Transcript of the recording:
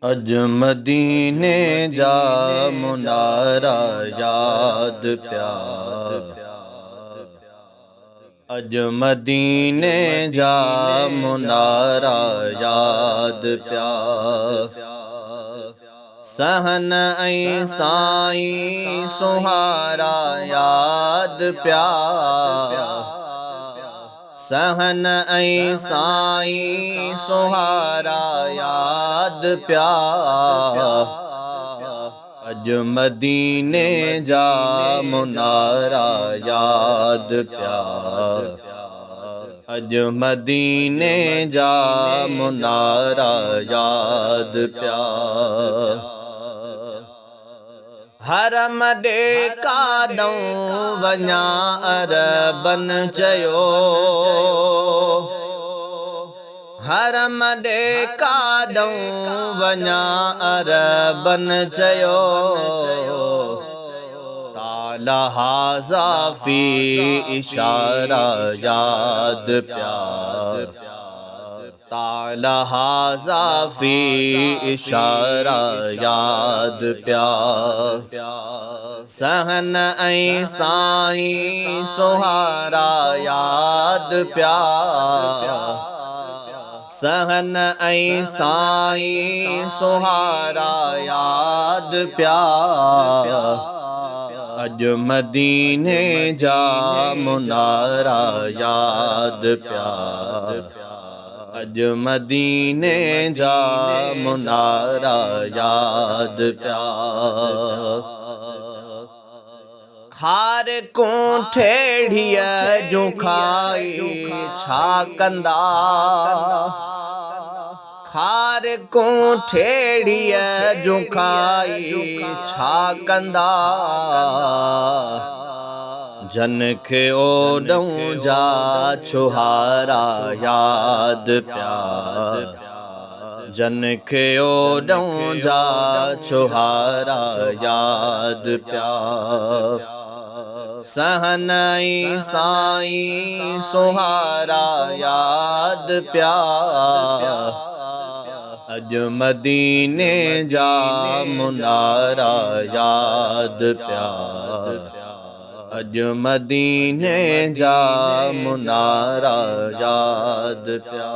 अज मदीने जा मुनारा याद प्या। अज मदीने जा मुनारा याद प्या। सहन ऐं साईं सुहारा याद प्या। सहन ऐं साईं सुहारा याद प्या। अज मदीने जा मुनारा याद प्या। अज मदीने जा मुनारा याद प्या। हरम दे काॾऊं वञा अरबन चयो। हरम दे काॾऊं वञा अरबन चयो। ताला हाज़ा फी इशारा याद प्या। ताला हाज़ा फी इशारा याद प्या। सहन ऐं साईं सुहारा याद प्या। सहन ऐं साईं सुहारा याद प्या। अज मदीने जा मुनारा याद प्या। अज मदीने जा मुनारा याद प्या। खार को ठेड़िया जो खाई छा कंदा। खार को ठेड़िया जो खाई छा कंदा। जन खे ओॾऊं जा छुहारा याद प्या। जन खे ओॾऊं जा छुहारा याद प्या। सहन ऐं साईं सुहारा याद प्या। अज मदीने जा मुनारा याद प्या। अज मदीने जा मुनारा याद प्या।